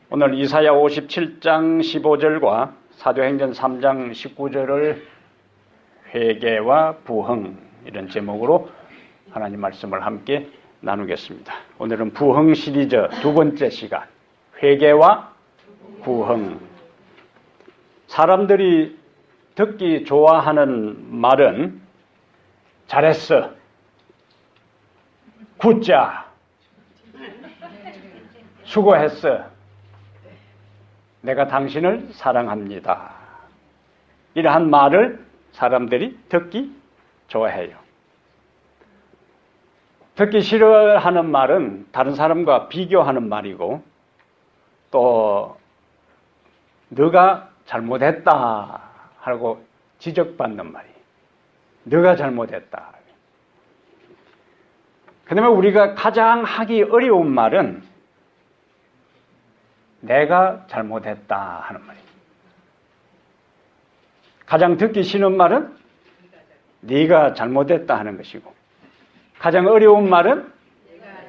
오늘 이사야 57장 15절과 사도행전 3장 19절을 회개와 부흥 이런 제목으로 하나님 말씀을 함께 나누겠습니다. 오늘은 부흥 시리즈 두 번째 시간, 회개와 부흥. 사람들이 듣기 좋아하는 말은 잘했어, 굿자, 수고했어, 내가 당신을 사랑합니다. 이러한 말을 사람들이 듣기 좋아해요. 듣기 싫어하는 말은 다른 사람과 비교하는 말이고, 또 너가 잘못했다 하고 지적받는 말이에요. 너가 잘못했다. 그 다음에 우리가 가장 하기 어려운 말은 내가 잘못했다 하는 말이에요. 가장 듣기 싫은 말은 네가 잘못했다 하는 것이고, 가장 어려운 말은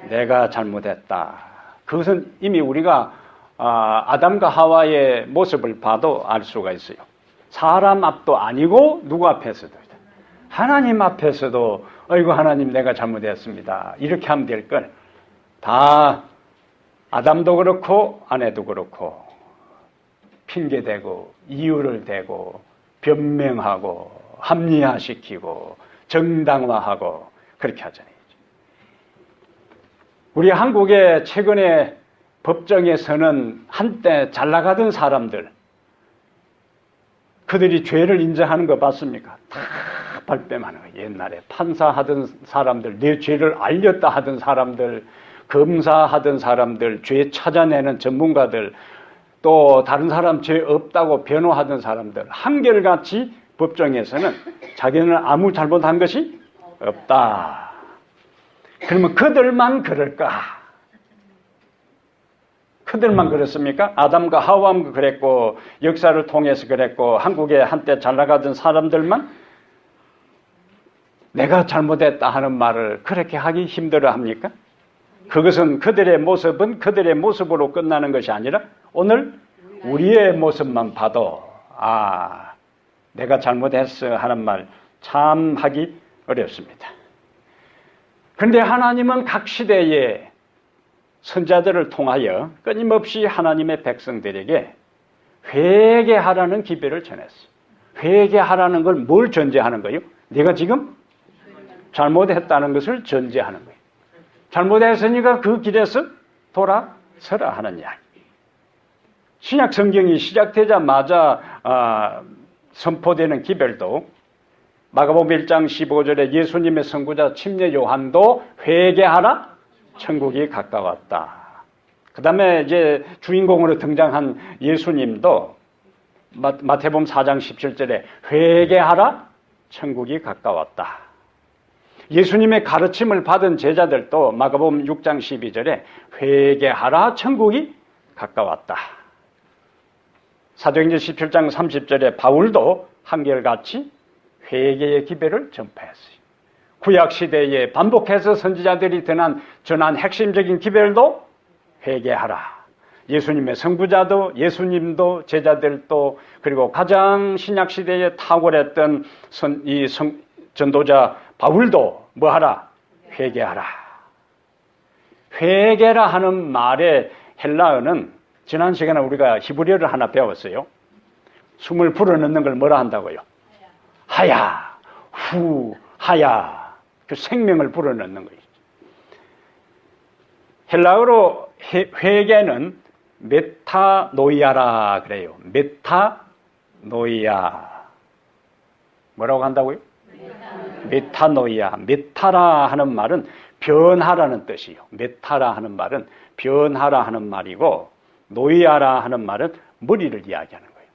내가 잘못했다. 그것은 이미 우리가 아담과 하와의 모습을 봐도 알 수가 있어요. 사람 앞도 아니고 누구 앞에서도, 하나님 앞에서도 아이고 하나님 내가 잘못했습니다 이렇게 하면 될 걸 다 아담도 그렇고 아내도 그렇고 핑계대고 이유를 대고 변명하고 합리화시키고 정당화하고 그렇게 하잖아요. 우리 한국에 최근에 법정에서는 한때 잘 나가던 사람들, 그들이 죄를 인정하는 거 봤습니까? 다 발뺌하는 거예요. 옛날에 판사하던 사람들, 내 죄를 알렸다 하던 사람들, 검사하던 사람들, 죄 찾아내는 전문가들, 또 다른 사람 죄 없다고 변호하던 사람들, 한결같이 법정에서는 자기는 아무 잘못한 것이 없다. 그러면 그들만 그럴까? 그들만 그렇습니까? 아담과 하와만 그랬고, 역사를 통해서 그랬고, 한국에 한때 잘 나가던 사람들만 내가 잘못했다 하는 말을 그렇게 하기 힘들어 합니까? 그것은 그들의 모습은 그들의 모습으로 끝나는 것이 아니라 오늘 우리의 모습만 봐도 내가 잘못했어 하는 말 참 하기 어렵습니다. 그런데 하나님은 각 시대에 선자들을 통하여 끊임없이 하나님의 백성들에게 회개하라는 기별을 전했어요. 회개하라는 걸 뭘 전제하는 거예요? 내가 지금 잘못했다는 것을 전제하는 거예요. 잘못했으니까 그 길에서 돌아서라 하는 이야기. 신약 성경이 시작되자마자 선포되는 기별도 마가복음 1장 15절에 예수님의 선구자 침례 요한도 회개하라, 천국이 가까웠다. 그 다음에 이제 주인공으로 등장한 예수님도 마태복음 4장 17절에 회개하라, 천국이 가까웠다. 예수님의 가르침을 받은 제자들도 마가복음 6장 12절에 회개하라, 천국이 가까웠다. 사도행전 17장 30절에 바울도 한결같이 회개의 기별을 전파했어요. 구약시대에 반복해서 선지자들이 전한 핵심적인 기별도 회개하라. 예수님의 선구자도, 예수님도, 제자들도, 그리고 가장 신약시대에 탁월했던 전도자 바울도 뭐하라? 회개하라. 회개라 하는 말의 헬라어는 지난 시간에 우리가 히브리어를 하나 배웠어요. 숨을 불어넣는 걸 뭐라 한다고요? 하야, 후, 하야. 그 생명을 불어넣는 거예요. 헬라어로 회개는 메타노이아라 그래요. 메타노이아. 뭐라고 한다고요? 메타노이아. 메타라 하는 말은 변화라는 뜻이에요. 메타라 하는 말은 변화라 하는 말이고, 노이아라 하는 말은 머리를 이야기하는 거예요.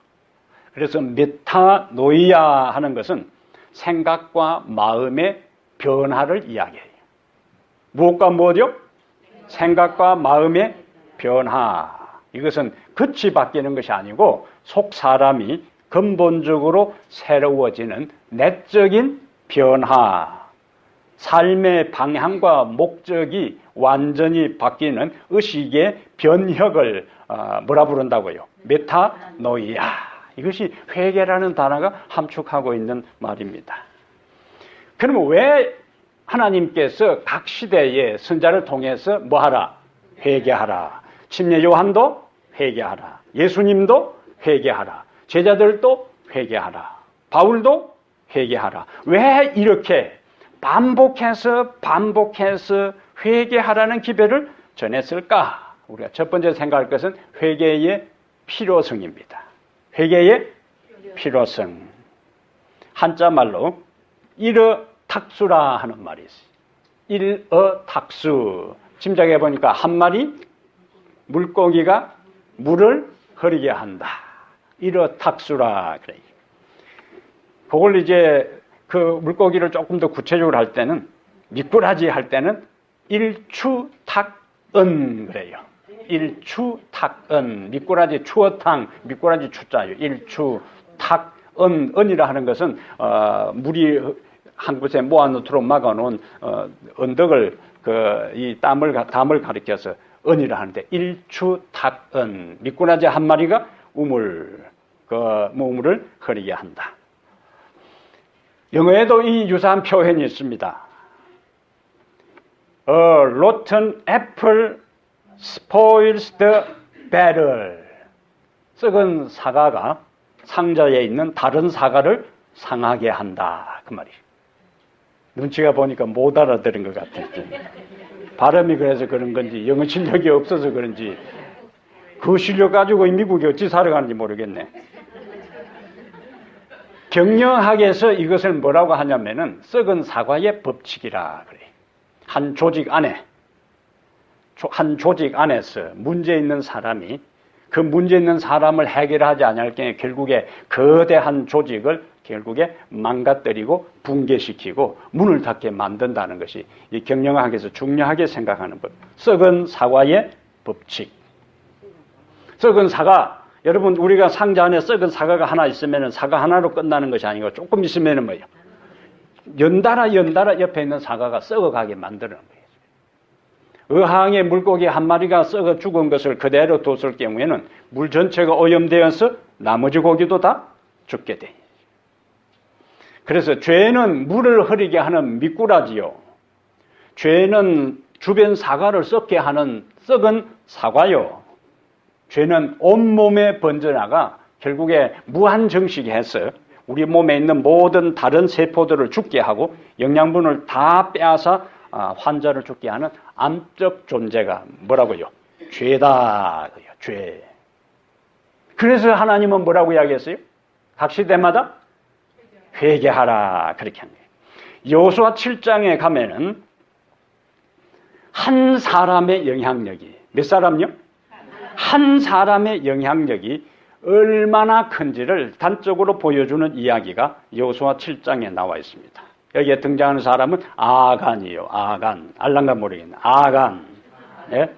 그래서 메타노이아 하는 것은 생각과 마음의 변화를 이야기해요. 무엇과 뭐죠? 생각과 마음의 변화. 이것은 겉이 바뀌는 것이 아니고 속 사람이 근본적으로 새로워지는 내적인 변화. 삶의 방향과 목적이 완전히 바뀌는 의식의 변혁을 뭐라 부른다고요? 메타노이아. 이것이 회개라는 단어가 함축하고 있는 말입니다. 그러면 왜 하나님께서 각 시대의 선자를 통해서 뭐하라? 회개하라. 침례 요한도 회개하라. 예수님도 회개하라. 제자들도 회개하라. 바울도 회개하라. 왜 이렇게 반복해서 회개하라는 기별을 전했을까? 우리가 첫 번째 생각할 것은 회개의 필요성입니다. 회개의 필요성. 한자말로 일어탁수라 하는 말이 있어요. 일어탁수. 짐작해 보니까 한 마리 물고기가 물을 흐리게 한다. 일어탁수라 그래요. 그걸 이제 그 물고기를 조금 더 구체적으로 할 때는 미꾸라지 할 때는 일추탁은 그래요. 일추탁은 미꾸라지 추어탕 미꾸라지 추자요. 일추탁은 은이라 하는 것은 물이 한 곳에 모아놓도록 막아놓은 언덕을 이 담을 가리켜서 은이라 하는데 일추탁은 미꾸라지 한 마리가 우물을 흐리게 한다. 영어에도 이 유사한 표현이 있습니다. A rotten apple spoils the better. 썩은 사과가 상자에 있는 다른 사과를 상하게 한다. 그 말이에요. 눈치가 보니까 못 알아들은 것 같아요. 발음이 그래서 그런 건지 영어 실력이 없어서 그런지 그 실력 가지고 미국에 어찌 살아가는지 모르겠네. 경영학에서 이것을 뭐라고 하냐면은 썩은 사과의 법칙이라 그래. 한 조직 안에서 문제 있는 사람이 그 문제 있는 사람을 해결하지 않을 경우에 결국에 거대한 조직을 결국에 망가뜨리고 붕괴시키고 문을 닫게 만든다는 것이 이 경영학에서 중요하게 생각하는 법. 썩은 사과의 법칙. 썩은 사과. 여러분 우리가 상자 안에 썩은 사과가 하나 있으면 사과 하나로 끝나는 것이 아니고 조금 있으면 뭐예요? 연달아 옆에 있는 사과가 썩어가게 만드는 거예요. 어항에 물고기 한 마리가 썩어 죽은 것을 그대로 뒀을 경우에는 물 전체가 오염되어서 나머지 고기도 다 죽게 돼요. 그래서 죄는 물을 흐리게 하는 미꾸라지요. 죄는 주변 사과를 썩게 하는 썩은 사과요. 죄는 온몸에 번져나가 결국에 무한정식해서 우리 몸에 있는 모든 다른 세포들을 죽게 하고 영양분을 다 빼앗아 환자를 죽게 하는 암적 존재가 뭐라고요? 죄다. 죄. 그래서 하나님은 뭐라고 이야기했어요? 각 시대마다 회개하라. 그렇게 한 거예요. 여호수아 7장에 가면은 한 사람의 영향력이 몇 사람요? 한 사람의 영향력이 얼마나 큰지를 단적으로 보여주는 이야기가 여호수아 7장에 나와 있습니다. 여기에 등장하는 사람은 아간이요. 아간. 알란가 모르겠네. 아간. 예?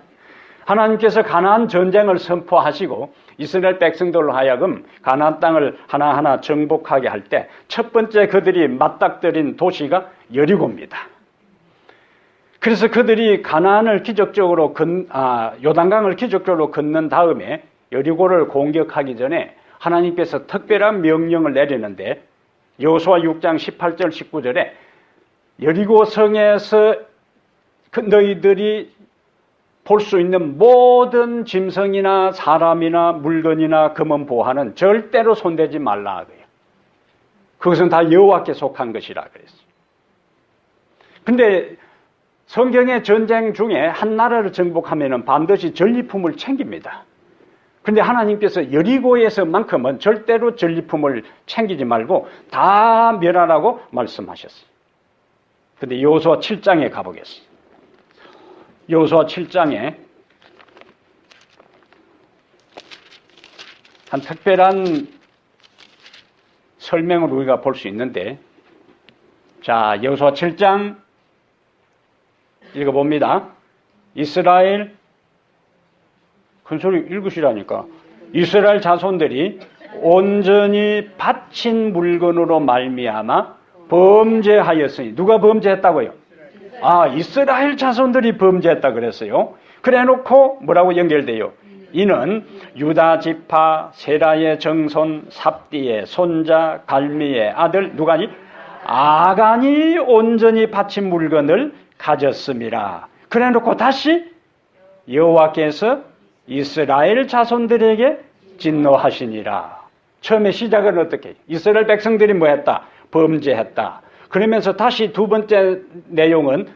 하나님께서 가나안 전쟁을 선포하시고 이스라엘 백성들로 하여금 가나안 땅을 하나하나 정복하게 할 때 첫 번째 그들이 맞닥뜨린 도시가 여리고입니다. 그래서 그들이 가나안을 기적적으로 요단강을 기적적으로 건넌 다음에 여리고를 공격하기 전에 하나님께서 특별한 명령을 내리는데 여호수아 6장 18절 19절에 여리고 성에서 너희들이 볼 수 있는 모든 짐승이나 사람이나 물건이나 금은 보화는 절대로 손대지 말라. 그것은 다 여호와께 속한 것이라 그랬어요. 근데 성경의 전쟁 중에 한 나라를 정복하면은 반드시 전리품을 챙깁니다. 근데 하나님께서 여리고에서만큼은 절대로 전리품을 챙기지 말고 다 멸하라고 말씀하셨어요. 근데 여호수아 7장에 가보겠습니다. 여호수아 7장에 한 특별한 설명을 우리가 볼 수 있는데, 자, 여호수아 7장 읽어봅니다. 이스라엘, 큰 소리 읽으시라니까. 이스라엘 자손들이 온전히 바친 물건으로 말미암아 범죄하였으니. 누가 범죄했다고요? 이스라엘 자손들이 범죄했다 그랬어요. 그래 놓고 뭐라고 연결돼요? 이는 유다 지파 세라의 정손 삽디의 손자 갈미의 아들 누가니? 아간이 온전히 바친 물건을 가졌음이라. 그래 놓고 다시 여호와께서 이스라엘 자손들에게 진노하시니라. 처음에 시작은 어떻게 해요? 이스라엘 백성들이 뭐 했다? 범죄했다. 그러면서 다시 두 번째 내용은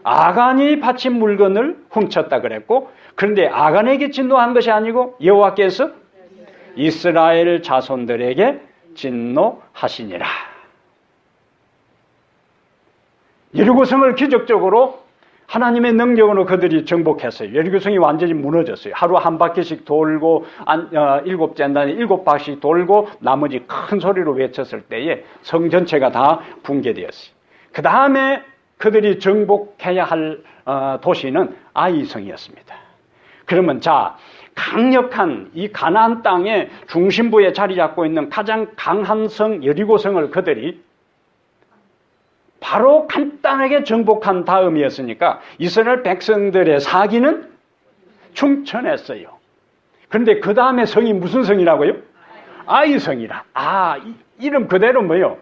아간이 바친 물건을 훔쳤다 그랬고, 그런데 아간에게 진노한 것이 아니고 여호와께서 이스라엘 자손들에게 진노하시니라. 여리고성을 기적적으로 하나님의 능력으로 그들이 정복했어요. 여리고성이 완전히 무너졌어요. 하루 한 바퀴씩 돌고 일곱 젠단에 7바퀴씩 돌고 나머지 큰 소리로 외쳤을 때에 성 전체가 다 붕괴되었어요. 그 다음에 그들이 정복해야 할 도시는 아이성이었습니다. 그러면 강력한 이 가나안 땅의 중심부에 자리 잡고 있는 가장 강한 성 여리고성을 그들이 바로 간단하게 정복한 다음이었으니까 이스라엘 백성들의 사기는 충천했어요. 그런데 그 다음에 성이 무슨 성이라고요? 아이성이라. 이름 그대로 뭐요?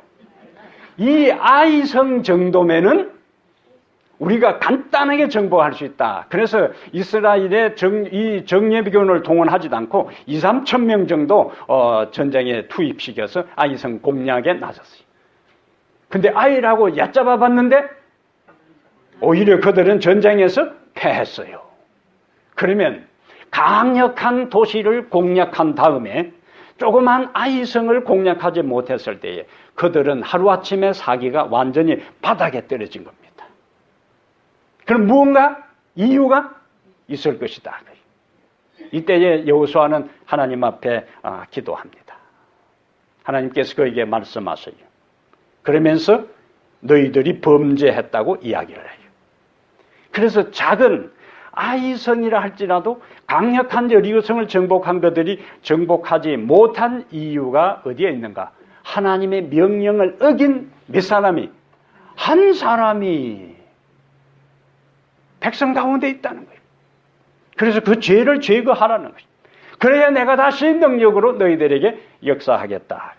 이 아이성 정도면은 우리가 간단하게 정복할 수 있다. 그래서 이스라엘의 이 정예비군을 동원하지도 않고 2, 3천 명 정도 전쟁에 투입시켜서 아이성 공략에 나섰어요. 근데 아이라고 얕잡아 봤는데 오히려 그들은 전쟁에서 패했어요. 그러면 강력한 도시를 공략한 다음에 조그만 아이성을 공략하지 못했을 때에 그들은 하루아침에 사기가 완전히 바닥에 떨어진 겁니다. 그럼 무언가 이유가 있을 것이다. 이때에 여호수아는 하나님 앞에 기도합니다. 하나님께서 그에게 말씀하세요. 그러면서 너희들이 범죄했다고 이야기를 해요. 그래서 작은 아이성이라 할지라도 강력한 여리고성을 정복한 그들이 정복하지 못한 이유가 어디에 있는가? 하나님의 명령을 어긴 몇 사람이? 한 사람이 백성 가운데 있다는 거예요. 그래서 그 죄를 제거하라는 거예요. 그래야 내가 다시 능력으로 너희들에게 역사하겠다.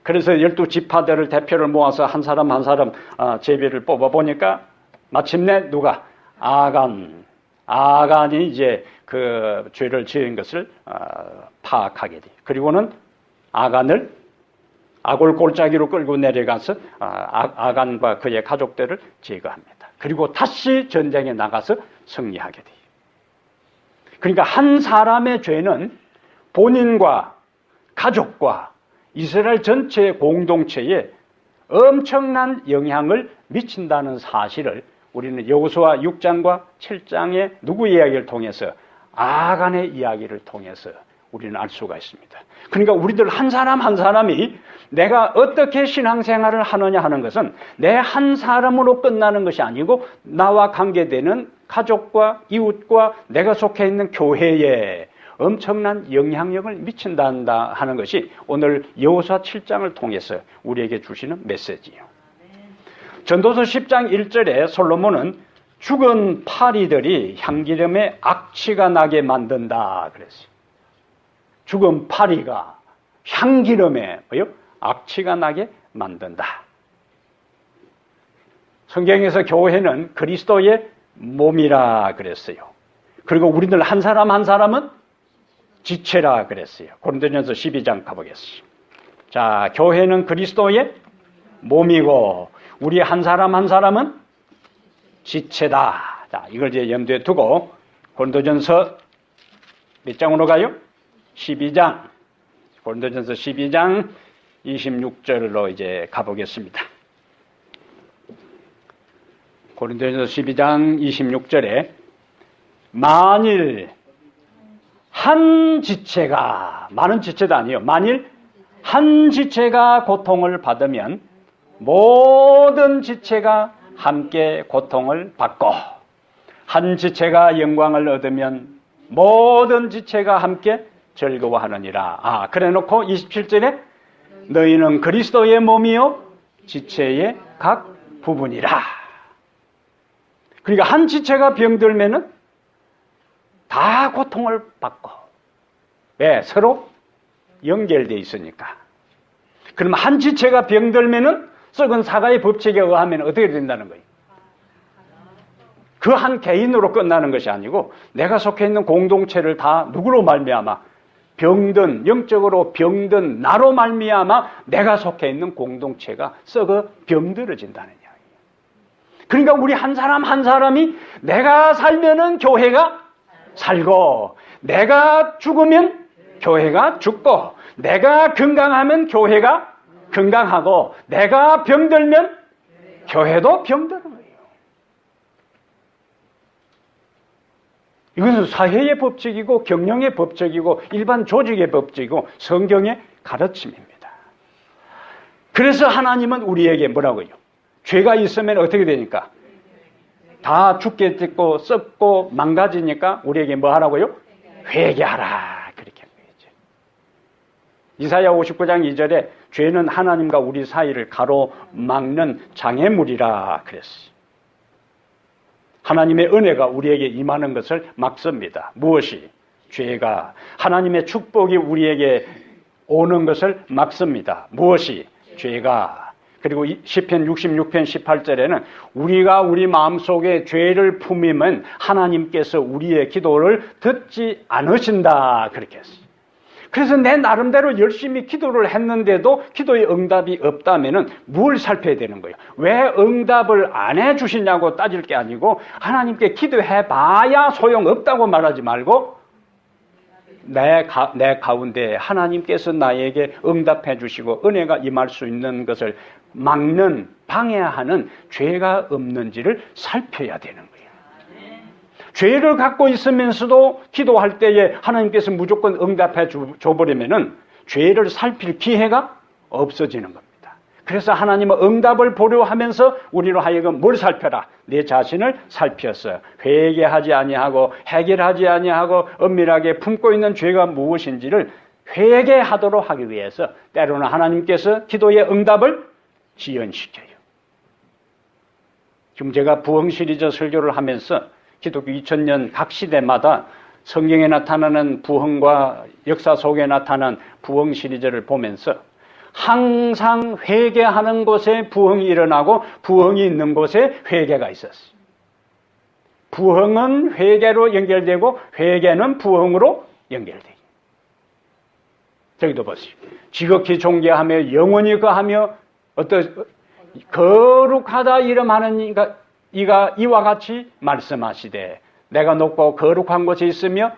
그래서 12지파들을 대표를 모아서 한 사람 한 사람 제비를 뽑아보니까 마침내 누가? 아간이 이제 그 죄를 지은 것을 파악하게 돼. 그리고는 아간을 아골 골짜기로 끌고 내려가서 아간과 그의 가족들을 제거합니다. 그리고 다시 전쟁에 나가서 승리하게 돼요. 그러니까 한 사람의 죄는 본인과 가족과 이스라엘 전체 공동체에 엄청난 영향을 미친다는 사실을 우리는 여호수아 6장과 7장의 누구 이야기를 통해서? 아간의 이야기를 통해서 우리는 알 수가 있습니다. 그러니까 우리들 한 사람 한 사람이 내가 어떻게 신앙생활을 하느냐 하는 것은 내 한 사람으로 끝나는 것이 아니고 나와 관계되는 가족과 이웃과 내가 속해 있는 교회에 엄청난 영향력을 미친다 하는 것이 오늘 여호수아 7장을 통해서 우리에게 주시는 메시지예요. 전도서 10장 1절에 솔로몬은 죽은 파리들이 향기름에 악취가 나게 만든다 그랬어요. 죽은 파리가 향기름에 악취가 나게 만든다. 성경에서 교회는 그리스도의 몸이라 그랬어요. 그리고 우리들 한 사람 한 사람은 지체라 그랬어요. 고린도전서 12장 가보겠습니다. 자, 교회는 그리스도의 몸이고 우리 한 사람 한 사람은 지체다. 자, 이걸 이제 염두에 두고 고린도전서 몇 장으로 가요? 12장. 고린도전서 12장 26절로 이제 가보겠습니다. 고린도전서 12장 26절에 만일 한 지체가, 많은 지체도 아니에요. 만일 한 지체가 고통을 받으면 모든 지체가 함께 고통을 받고 한 지체가 영광을 얻으면 모든 지체가 함께 즐거워하느니라. 그래 놓고 27절에 너희는 그리스도의 몸이요 지체의 각 부분이라. 그러니까 한 지체가 병들면은 다 고통을 받고. 왜? 서로 연결되어 있으니까. 그럼 한 지체가 병들면은 썩은 사과의 법칙에 의하면 어떻게 된다는 거예요? 그 한 개인으로 끝나는 것이 아니고 내가 속해 있는 공동체를 다 누구로 말미암아 병든, 영적으로 병든 나로 말미암아 내가 속해 있는 공동체가 썩어 병들어진다는 이야기예요. 그러니까 우리 한 사람 한 사람이 내가 살면은 교회가 살고, 내가 죽으면 교회가 죽고, 내가 건강하면 교회가 건강하고, 내가 병들면 교회도 병드는 거예요. 이것은 사회의 법칙이고 경영의 법칙이고 일반 조직의 법칙이고 성경의 가르침입니다. 그래서 하나님은 우리에게 뭐라고요? 죄가 있으면 어떻게 되니까? 다 죽게 됐고 썩고 망가지니까 우리에게 뭐 하라고요? 회개하라. 그렇게 한 거죠. 이사야 59장 2절에 죄는 하나님과 우리 사이를 가로막는 장애물이라 그랬어요. 하나님의 은혜가 우리에게 임하는 것을 막습니다. 무엇이? 죄가. 하나님의 축복이 우리에게 오는 것을 막습니다. 무엇이? 죄가. 그리고 시편 66편 18절에는 우리가 우리 마음속에 죄를 품으면 하나님께서 우리의 기도를 듣지 않으신다. 그렇게 했어요. 그래서 내 나름대로 열심히 기도를 했는데도 기도의 응답이 없다면 뭘 살펴야 되는 거예요? 왜 응답을 안 해주시냐고 따질 게 아니고 하나님께 기도해봐야 소용없다고 말하지 말고 내 가운데 하나님께서 나에게 응답해 주시고 은혜가 임할 수 있는 것을 막는, 방해하는 죄가 없는지를 살펴야 되는 거예요. 죄를 갖고 있으면서도 기도할 때에 하나님께서 무조건 응답해 줘버리면은 죄를 살필 기회가 없어지는 겁니다. 그래서 하나님은 응답을 보려 하면서 우리로 하여금 뭘 살펴라? 내 자신을 살펴서 회개하지 아니하고 해결하지 아니하고 엄밀하게 품고 있는 죄가 무엇인지를 회개하도록 하기 위해서 때로는 하나님께서 기도의 응답을 지연시켜요. 지금 제가 부흥 시리즈 설교를 하면서 기독교 2000년 각 시대마다 성경에 나타나는 부흥과 역사 속에 나타난 부흥 시리즈를 보면서 항상 회개하는 곳에 부흥이 일어나고 부흥이 있는 곳에 회개가 있었어요. 부흥은 회개로 연결되고 회개는 부흥으로 연결돼요. 저기도 보세요. 지극히 존귀하며 영원히 거하며 거룩하다 이름하는 이가 이와 같이 말씀하시되 내가 높고 거룩한 곳에 있으며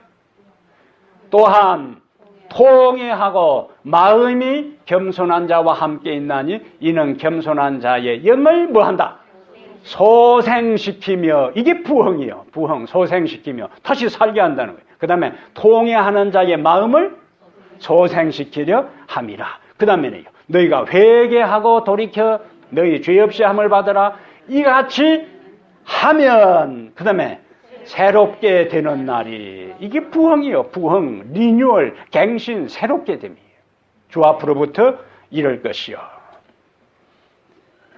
또한 통회하고 마음이 겸손한 자와 함께 있나니 이는 겸손한 자의 영을 뭐한다? 소생시키며. 이게 부흥이요. 부흥, 소생시키며 다시 살게 한다는 거예요. 그 다음에 통회하는 자의 마음을 소생시키려 함이라. 그 다음에는요, 너희가 회개하고 돌이켜 너희 죄 없이 함을 받으라. 이같이 하면 그 다음에 새롭게 되는 날이. 이게 부흥이요. 부흥, 리뉴얼, 갱신, 새롭게 됨이에요. 주 앞으로부터 이럴 것이요.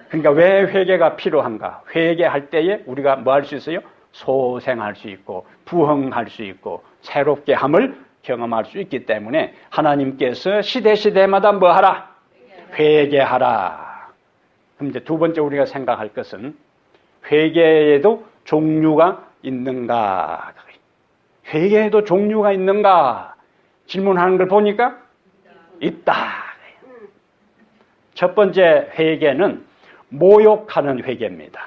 그러니까 왜 회개가 필요한가? 회개할 때에 우리가 뭐 할 수 있어요? 소생할 수 있고 부흥할 수 있고 새롭게 함을 경험할 수 있기 때문에 하나님께서 시대마다 뭐 하라? 회개하라. 그럼 이제 두 번째 우리가 생각할 것은 회개에도 종류가 있는가? 회개에도 종류가 있는가? 질문하는 걸 보니까 있다. 첫 번째 회개는 모욕하는 회개입니다.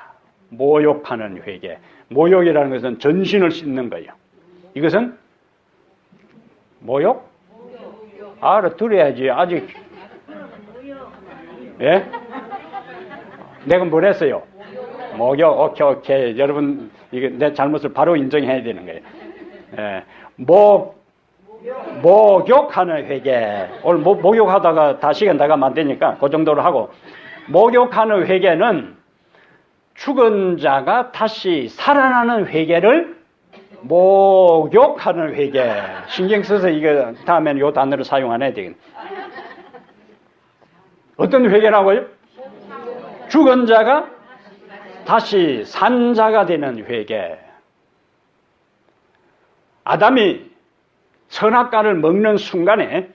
모욕하는 회개. 모욕이라는 것은 전신을 씻는 거예요. 이것은 모욕? 알아들어야지. 아직. 예? 내가 뭘 했어요? 모욕. 오케이. 여러분, 이게 내 잘못을 바로 인정해야 되는 거예요. 예. 목욕하는 회개. 오늘 목욕하다가 다 시간 나가면 안 되니까 그 정도로 하고. 목욕하는 회개는 죽은 자가 다시 살아나는 회개를 목욕하는 회개. 신경 써서 이거 다음에는 이 단어를 사용 안 해야 되겠네. 어떤 회개라고요? 죽은 자가 다시 산자가 되는 회개. 아담이 선악과를 먹는 순간에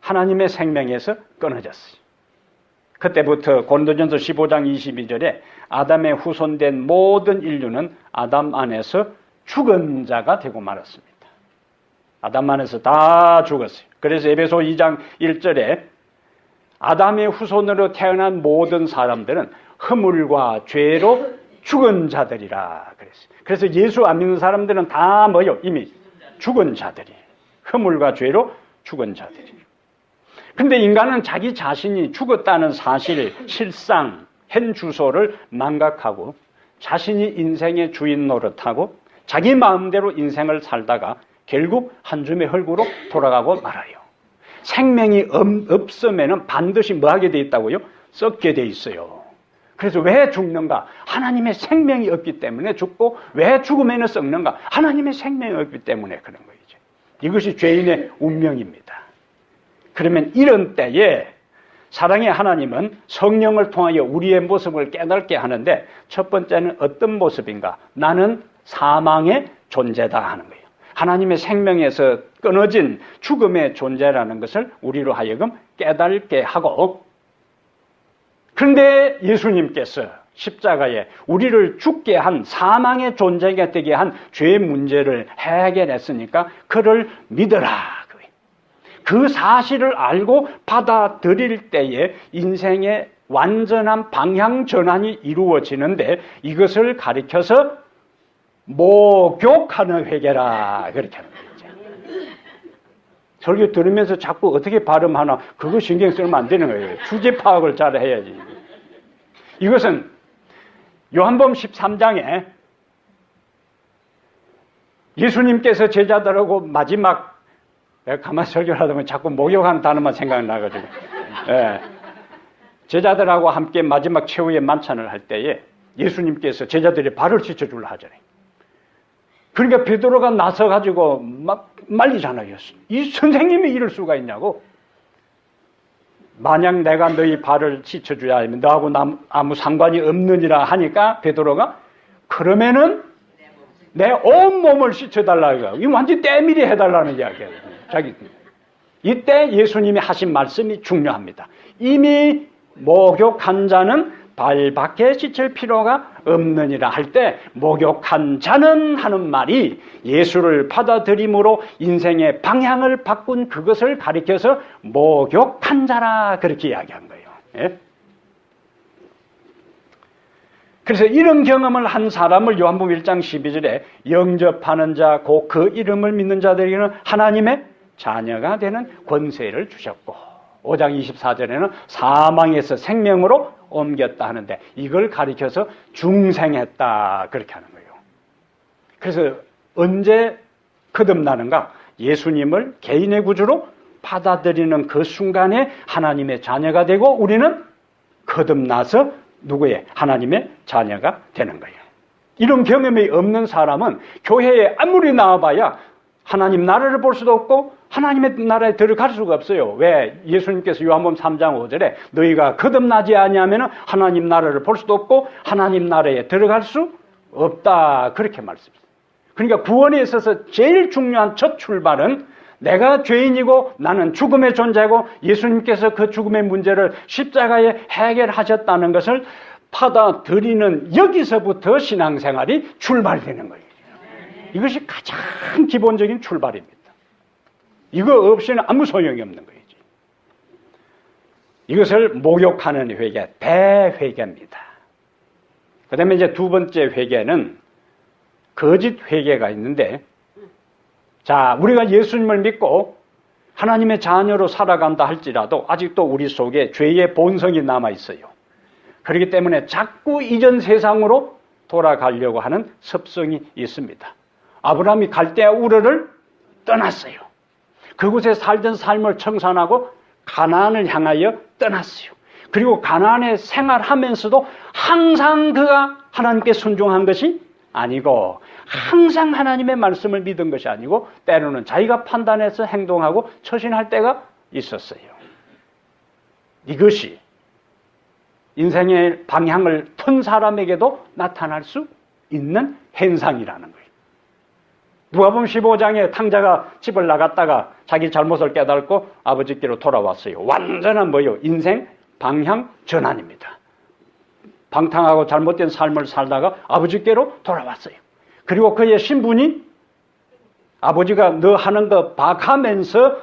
하나님의 생명에서 끊어졌어요. 그때부터 고린도전서 15장 22절에 아담의 후손된 모든 인류는 아담 안에서 죽은 자가 되고 말았습니다. 아담 안에서 다 죽었어요. 그래서 에베소 2장 1절에 아담의 후손으로 태어난 모든 사람들은 허물과 죄로 죽은 자들이라 그랬어요. 그래서 예수 안 믿는 사람들은 다 뭐요? 이미 죽은 자들이. 허물과 죄로 죽은 자들이. 근데 인간은 자기 자신이 죽었다는 사실, 실상, 현 주소를 망각하고 자신이 인생의 주인 노릇하고 자기 마음대로 인생을 살다가 결국 한 줌의 흙으로 돌아가고 말아요. 생명이 없으면 반드시 뭐 하게 돼 있다고요? 썩게 돼 있어요. 그래서 왜 죽는가? 하나님의 생명이 없기 때문에 죽고, 왜 죽으면 썩는가? 하나님의 생명이 없기 때문에 그런 거죠. 이것이 죄인의 운명입니다. 그러면 이런 때에 사랑의 하나님은 성령을 통하여 우리의 모습을 깨닫게 하는데, 첫 번째는 어떤 모습인가? 나는 사망의 존재다 하는 거예요. 하나님의 생명에서 끊어진 죽음의 존재라는 것을 우리로 하여금 깨닫게 하고, 그런데 예수님께서 십자가에 우리를 죽게 한, 사망의 존재가 되게 한 죄의 문제를 해결했으니까 그를 믿어라. 그 사실을 알고 받아들일 때에 인생의 완전한 방향 전환이 이루어지는데, 이것을 가리켜서 목욕하는 회개라 그렇게 하는 거죠. 설교 들으면서 자꾸 어떻게 발음하나 그거 신경 쓰면 안 되는 거예요. 주제 파악을 잘 해야지. 이것은 요한복음 13장에 예수님께서 제자들하고 마지막, 내가 가만히 설교를 하다 보면 자꾸 목욕하는 단어만 생각나가지고, 제자들하고 함께 마지막 최후의 만찬을 할 때에 예수님께서 제자들의 발을 씻어주려 하잖아요. 그러니까 베드로가 나서가지고 막 말리잖아요. 이 선생님이 이럴 수가 있냐고. 만약 내가 너희 발을 씻어줘야 하면 너하고 아무 상관이 없느니라 하니까 베드로가, 그러면은 내 온몸을 씻어달라고. 이 완전 때밀이 해달라는 이야기예요. 자기. 이때 예수님이 하신 말씀이 중요합니다. 이미 목욕한 자는 발밖에 씻을 필요가 없느니라 할 때, 목욕한 자는 하는 말이 예수를 받아들임으로 인생의 방향을 바꾼 그것을 가리켜서 목욕한 자라 그렇게 이야기한 거예요. 예? 그래서 이런 경험을 한 사람을 요한복음 1장 12절에 영접하는 자, 곧 그 이름을 믿는 자들에게는 하나님의 자녀가 되는 권세를 주셨고, 5장 24절에는 사망에서 생명으로 옮겼다 하는데, 이걸 가리켜서 중생했다 그렇게 하는 거예요. 그래서 언제 거듭나는가? 예수님을 개인의 구주로 받아들이는 그 순간에 하나님의 자녀가 되고, 우리는 거듭나서 누구의? 하나님의 자녀가 되는 거예요. 이런 경험이 없는 사람은 교회에 아무리 나와봐야 하나님 나라를 볼 수도 없고 하나님의 나라에 들어갈 수가 없어요. 왜? 예수님께서 요한복음 3장 5절에 너희가 거듭나지 아니하면 하나님 나라를 볼 수도 없고 하나님 나라에 들어갈 수 없다 그렇게 말씀하셨어요. 그러니까 구원에 있어서 제일 중요한 첫 출발은 내가 죄인이고 나는 죽음의 존재고 예수님께서 그 죽음의 문제를 십자가에 해결하셨다는 것을 받아들이는, 여기서부터 신앙생활이 출발되는 거예요. 이것이 가장 기본적인 출발입니다. 이거 없이는 아무 소용이 없는 거예요. 이것을 목욕하는 회개, 대회개입니다. 그 다음에 이제 두 번째 회개는 거짓 회개가 있는데, 자, 우리가 예수님을 믿고 하나님의 자녀로 살아간다 할지라도 아직도 우리 속에 죄의 본성이 남아 있어요. 그렇기 때문에 자꾸 이전 세상으로 돌아가려고 하는 습성이 있습니다. 아브라함이 갈대아 우르를 떠났어요. 그곳에 살던 삶을 청산하고 가나안을 향하여 떠났어요. 그리고 가나안에 생활하면서도 항상 그가 하나님께 순종한 것이 아니고, 항상 하나님의 말씀을 믿은 것이 아니고, 때로는 자기가 판단해서 행동하고 처신할 때가 있었어요. 이것이 인생의 방향을 튼 사람에게도 나타날 수 있는 현상이라는 거예요. 누가복음 15장에 탕자가 집을 나갔다가 자기 잘못을 깨닫고 아버지께로 돌아왔어요. 완전한 뭐요? 인생 방향 전환입니다. 방탕하고 잘못된 삶을 살다가 아버지께로 돌아왔어요. 그리고 그의 신분이 아버지가 너 하는 거 봐가면서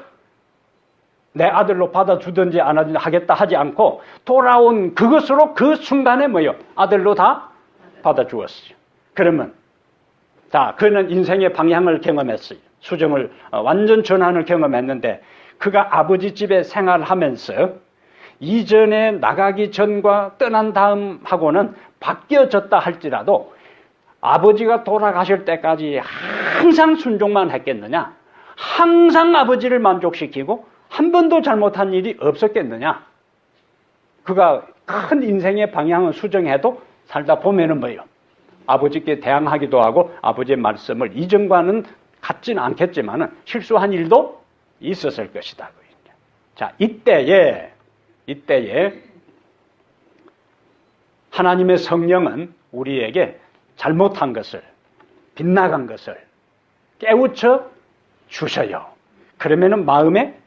내 아들로 받아주든지 안 하든지 하겠다 하지 않고 돌아온 그것으로 그 순간에 뭐요? 아들로 다 받아주었어요. 그러면 자, 그는 인생의 방향을 경험했어요. 수정을 완전 전환을 경험했는데 그가 아버지 집에 생활하면서 이전에 나가기 전과 떠난 다음 하고는 바뀌어졌다 할지라도 아버지가 돌아가실 때까지 항상 순종만 했겠느냐? 항상 아버지를 만족시키고 한 번도 잘못한 일이 없었겠느냐? 그가 큰 인생의 방향을 수정해도 살다 보면은 뭐예요? 아버지께 대항하기도 하고 아버지의 말씀을 이전과는 같지는 않겠지만은 실수한 일도 있었을 것이다. 자, 이때에 하나님의 성령은 우리에게 잘못한 것을, 빗나간 것을 깨우쳐 주셔요. 그러면은 마음에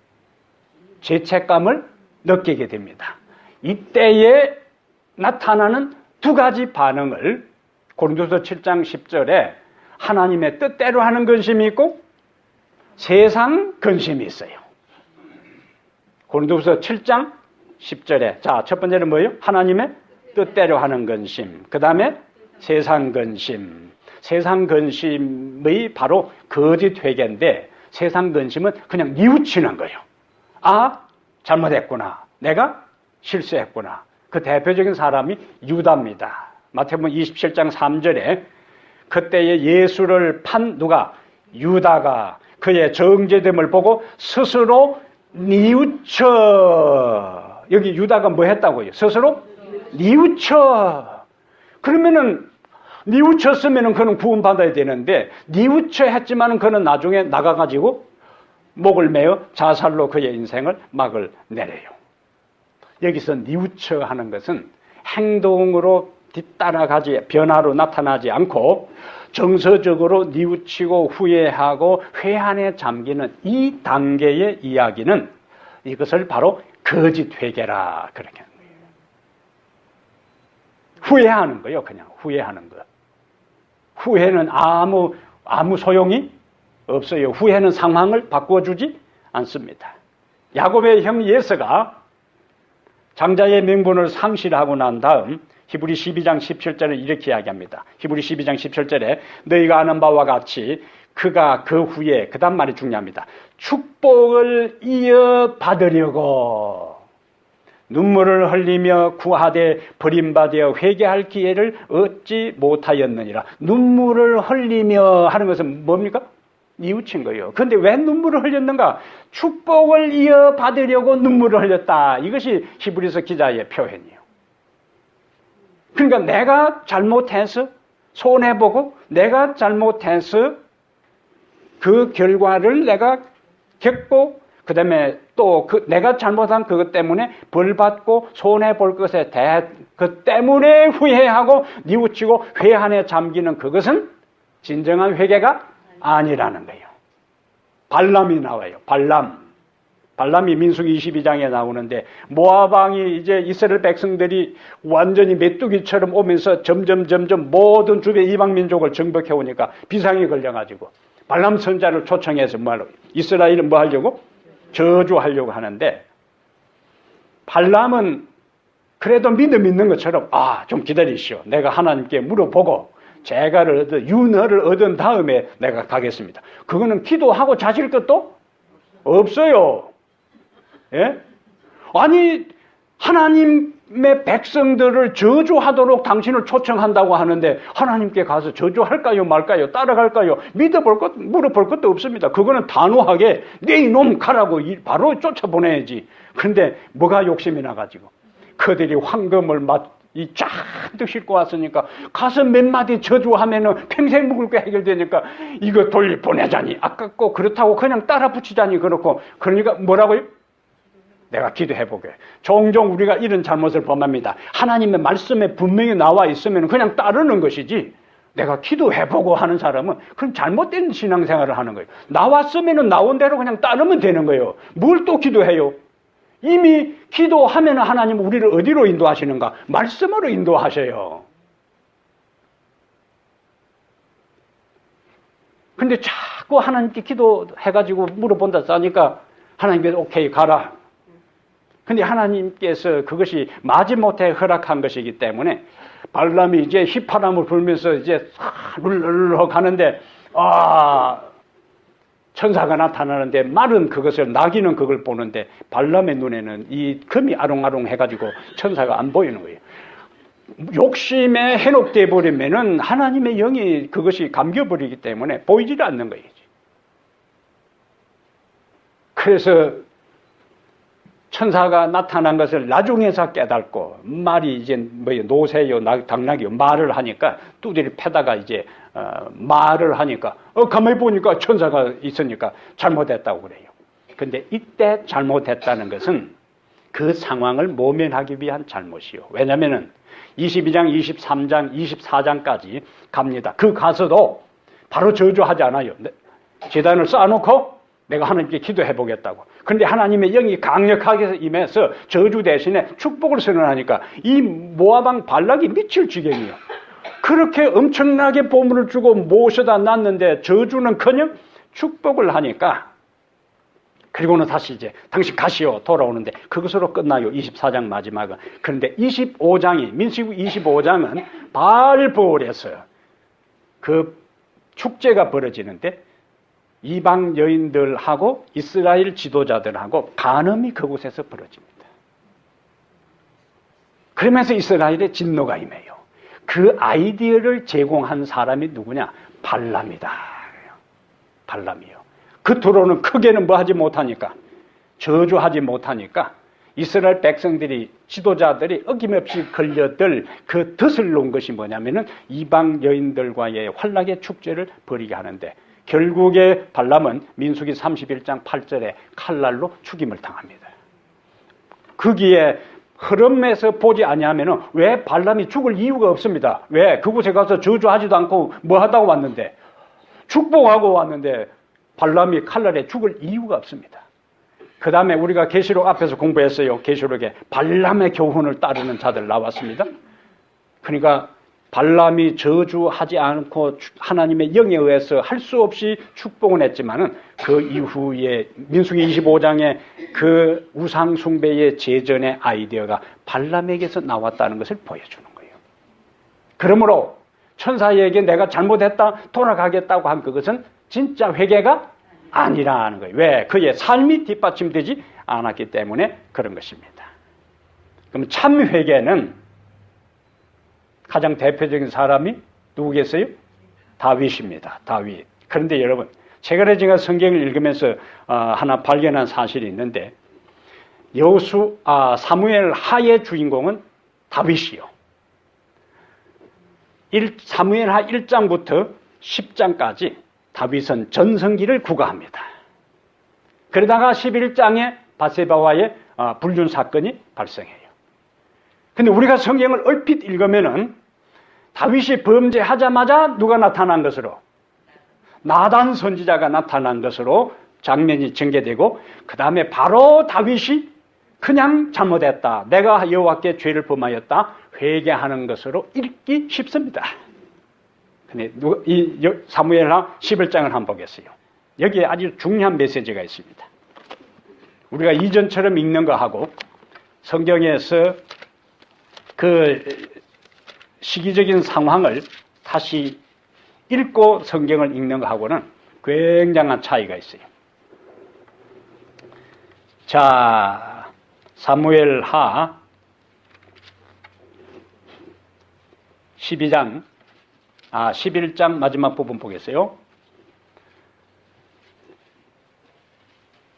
죄책감을 느끼게 됩니다. 이때에 나타나는 두 가지 반응을 고린도서 7장 10절에 하나님의 뜻대로 하는 근심이 있고 세상 근심이 있어요. 고린도서 7장 10절에 자, 첫 번째는 뭐예요? 하나님의 뜻대로 하는 근심. 그 다음에 세상 근심. 세상 근심의 바로 거짓 회개인데 세상 근심은 그냥 뉘우치는 거예요. 아, 잘못했구나. 내가 실수했구나. 그 대표적인 사람이 유다입니다. 마태복음 27장 3절에 그때에 예수를 판 누가? 유다가 그의 정죄됨을 보고 스스로 뉘우쳐. 여기 유다가 뭐 했다고요? 스스로 뉘우쳐. 그러면은 뉘우쳤으면은 그는 구원받아야 되는데 뉘우쳐 했지만은 그는 나중에 나가가지고 목을 메어 자살로 그의 인생을 막을 내려요. 여기서 뉘우쳐 하는 것은 행동으로 뒤따라가지 변화로 나타나지 않고 정서적으로 뉘우치고 후회하고 회한에 잠기는 이 단계의 이야기는 이것을 바로 거짓 회개라 그렇게 하는 거예요. 후회하는 거예요. 그냥 후회하는 것. 후회는 아무 소용이 없어요. 후회는 상황을 바꿔주지 않습니다. 야곱의 형 예서가 장자의 명분을 상실하고 난 다음 히브리 12장 17절에 이렇게 이야기합니다. 히브리 12장 17절에 너희가 아는 바와 같이 그가 그 후에 그 다음 말이 중요합니다. 축복을 이어받으려고 눈물을 흘리며 구하되 버림받아 회개할 기회를 얻지 못하였느니라. 눈물을 흘리며 하는 것은 뭡니까? 뉘우친 거예요. 그런데 왜 눈물을 흘렸는가? 축복을 이어받으려고 눈물을 흘렸다. 이것이 히브리서 기자의 표현이에요. 그러니까 내가 잘못해서 손해보고 내가 잘못해서 그 결과를 내가 겪고 그 다음에 또 내가 잘못한 그것 때문에 벌받고 손해볼 것에 대해 그 때문에 후회하고 뉘우치고 회한에 잠기는 그것은 진정한 회개가 아니라는 거예요. 발람이 나와요. 발람이 민수기 22장에 나오는데 모압 왕이 이제 이스라엘 백성들이 완전히 메뚜기처럼 오면서 점점 모든 주변 이방 민족을 정복해 오니까 비상이 걸려가지고 발람 선자를 초청해서 뭐하려고? 이스라엘은 뭐 하려고? 저주하려고 하는데 발람은 그래도 믿는 것처럼 좀 기다리시오. 내가 하나님께 물어보고 윤허를 얻은 다음에 내가 가겠습니다. 그거는 기도하고 자실 것도 없어요. 예? 아니 하나님의 백성들을 저주하도록 당신을 초청한다고 하는데 하나님께 가서 저주할까요 말까요 따라갈까요 물어볼 것도 없습니다. 그거는 단호하게 네 이놈 가라고 바로 쫓아보내야지. 그런데 뭐가 욕심이 나가지고 그들이 황금을 잔뜩 싣고 왔으니까 가서 몇 마디 저주하면은 평생 묵을 게 해결되니까 이거 돌려보내자니 아깝고 그렇다고 그냥 따라 붙이자니 그렇고 그러니까 뭐라고요? 내가 기도해보게. 종종 우리가 이런 잘못을 범합니다. 하나님의 말씀에 분명히 나와 있으면 그냥 따르는 것이지, 내가 기도해보고 하는 사람은 그건 잘못된 신앙생활을 하는 거예요. 나왔으면 나온 대로 그냥 따르면 되는 거예요. 뭘 또 기도해요? 이미 기도하면 하나님 우리를 어디로 인도하시는가? 말씀으로 인도하셔요. 근데 자꾸 하나님께 기도해가지고 물어본다 싸니까 하나님께서 오케이 가라. 근데 하나님께서 그것이 마지못해 허락한 것이기 때문에 발람이 이제 휘파람을 불면서 이제 룰룰 가는데 천사가 나타나는데 말은 그것을, 나귀는 그걸 보는데 발람의 눈에는 이 금이 아롱아롱 해가지고 천사가 안 보이는 거예요. 욕심에 현혹돼 버리면은 하나님의 영이 그것이 감겨버리기 때문에 보이질 않는 거예요. 그래서 천사가 나타난 것을 나중에서 깨닫고, 말이 이제 노새요 당나귀요 말을 하니까 두드리 패다가 이제 말을 하니까 가만히 보니까 천사가 있으니까 잘못했다고 그래요. 근데 이때 잘못했다는 것은 그 상황을 모면하기 위한 잘못이요. 왜냐면은 22장, 23장, 24장까지 갑니다. 그 가서도 바로 저주하지 않아요. 제단을 쌓아놓고 내가 하나님께 기도해 보겠다고. 그런데 하나님의 영이 강력하게 임해서 저주 대신에 축복을 선언하니까 이 모압왕 발락이 미칠 지경이에요. 그렇게 엄청나게 보물을 주고 모셔다 놨는데 저주는커녕 축복을 하니까, 그리고는 다시 이제 당신 가시오 돌아오는데 그것으로 끝나요. 24장 마지막은. 그런데 25장이, 민수기 25장은 발볼에서 그 축제가 벌어지는데 이방 여인들하고 이스라엘 지도자들하고 간음이 그곳에서 벌어집니다. 그러면서 이스라엘의 진노가 임해요. 그 아이디어를 제공한 사람이 누구냐? 발람이다. 발람이요. 겉으로는 크게는 뭐 하지 못하니까, 저주하지 못하니까 이스라엘 백성들이, 지도자들이 어김없이 걸려들 그 덫을 놓은 것이 뭐냐면은 이방 여인들과의 환락의 축제를 벌이게 하는데, 결국에 발람은 민수기 31장 8절에 칼날로 죽임을 당합니다. 거기에 흐름에서 보지 아니하면은 왜 발람이 죽을 이유가 없습니다. 왜? 그곳에 가서 저주하지도 않고 뭐 하다고 왔는데, 축복하고 왔는데 발람이 칼날에 죽을 이유가 없습니다. 그 다음에 우리가 계시록 앞에서 공부했어요. 계시록에 발람의 교훈을 따르는 자들 나왔습니다. 그러니까 발람이 저주하지 않고 하나님의 영에 의해서 할 수 없이 축복은 했지만은 그 이후에 민수기 25장에 그 우상 숭배의 제전의 아이디어가 발람에게서 나왔다는 것을 보여주는 거예요. 그러므로 천사에게 내가 잘못했다 돌아가겠다고 한 그것은 진짜 회개가 아니라는 거예요. 왜? 그의 삶이 뒷받침되지 않았기 때문에 그런 것입니다. 그럼 참 회개는 가장 대표적인 사람이 누구겠어요? 다윗입니다. 다윗. 그런데 여러분, 최근에 제가 성경을 읽으면서 하나 발견한 사실이 있는데, 사무엘 하의 주인공은 다윗이요. 사무엘 하 1장부터 10장까지 다윗은 전성기를 구가합니다. 그러다가 11장에 바세바와의 불륜 사건이 발생해요. 근데 우리가 성경을 얼핏 읽으면은 다윗이 범죄하자마자 누가 나타난 것으로? 나단 선지자가 나타난 것으로 장면이 전개되고, 그 다음에 바로 다윗이 그냥 잘못했다, 내가 여호와께 죄를 범하였다, 회개하는 것으로 읽기 쉽습니다. 근데 이 사무엘하 11장을 한번 보겠어요. 여기에 아주 중요한 메시지가 있습니다. 우리가 이전처럼 읽는 거하고 성경에서 그 시기적인 상황을 다시 읽고 성경을 읽는 것하고는 굉장한 차이가 있어요. 자, 사무엘하 11장 마지막 부분 보겠어요.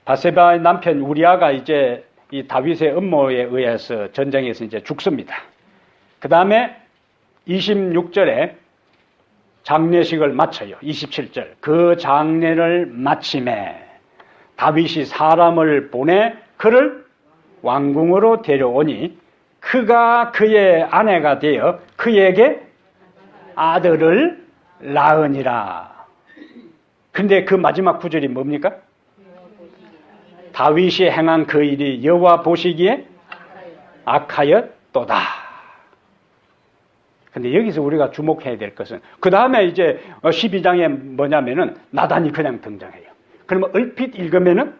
바세바의 남편 우리아가 이제 이 다윗의 음모에 의해서 전쟁에서 이제 죽습니다. 그 다음에 26절에 장례식을 마쳐요. 27절. 그 장례를 마침에 다윗이 사람을 보내 그를 왕궁으로 데려오니 그가 그의 아내가 되어 그에게 아들을 낳으니라. 근데 그 마지막 구절이 뭡니까? 다윗이 행한 그 일이 여호와 보시기에 악하였도다. 근데 여기서 우리가 주목해야 될 것은 그 다음에 이제 12장에 뭐냐면은 나단이 그냥 등장해요. 그러면 얼핏 읽으면은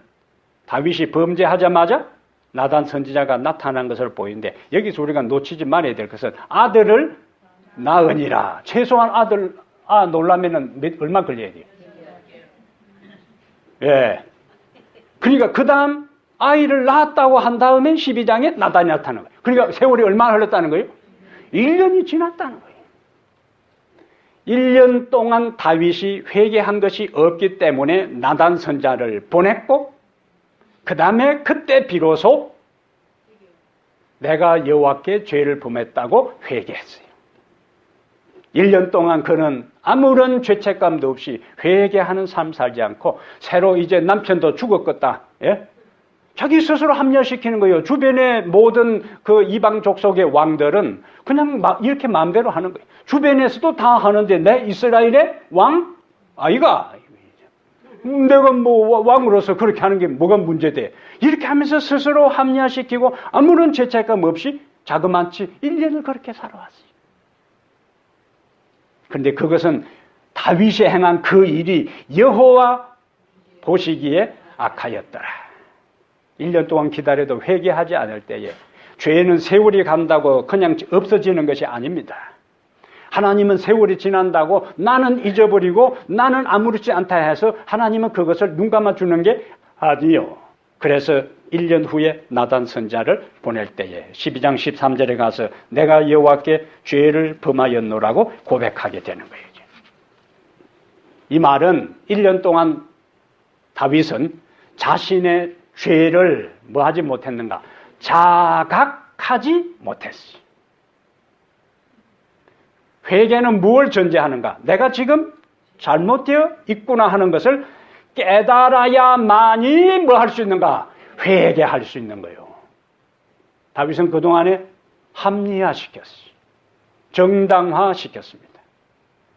다윗이 범죄하자마자 나단 선지자가 나타난 것을 보이는데 여기서 우리가 놓치지 말아야 될 것은 아들을 낳으니라. 최소한 아들 놀라면은 얼마 걸려야 돼요? 예. 그러니까 그 다음 아이를 낳았다고 한 다음에 12장에 나단이 나타나는 거예요. 그러니까 세월이 얼마나 흘렀다는 거예요? 1년이 지났다는 거예요. 1년 동안 다윗이 회개한 것이 없기 때문에 나단 선자를 보냈고 그 다음에 그때 비로소 내가 여호와께 죄를 범했다고 회개했어요. 1년 동안 그는 아무런 죄책감도 없이 회개하는 삶 살지 않고 새로 이제 남편도 죽었겠다. 예? 자기 스스로 합리화시키는 거예요. 주변의 모든 그 이방 족속의 왕들은 그냥 이렇게 마음대로 하는 거예요. 주변에서도 다 하는데 내 이스라엘의 왕? 아이가 내가 뭐 왕으로서 그렇게 하는 게 뭐가 문제돼? 이렇게 하면서 스스로 합리화시키고 아무런 죄책감 없이 자그마치 1년을 그렇게 살아왔어요. 그런데 그것은 다윗이 행한 그 일이 여호와 보시기에 악하였더라. 1년 동안 기다려도 회개하지 않을 때에 죄는 세월이 간다고 그냥 없어지는 것이 아닙니다. 하나님은 세월이 지난다고 나는 잊어버리고 나는 아무렇지 않다 해서 하나님은 그것을 눈 감아주는 게 아니요. 그래서 1년 후에 나단 선자를 보낼 때에 12장 13절에 가서 내가 여호와께 죄를 범하였노라고 고백하게 되는 거예요. 이 말은 1년 동안 다윗은 자신의 죄를 뭐 하지 못했는가? 자각하지 못했어요. 회개는 무엇을 전제하는가? 내가 지금 잘못되어 있구나 하는 것을 깨달아야만이 뭐 할 수 있는가? 회개할 수 있는 거예요. 다윗은 그동안에 합리화시켰어요. 정당화시켰습니다.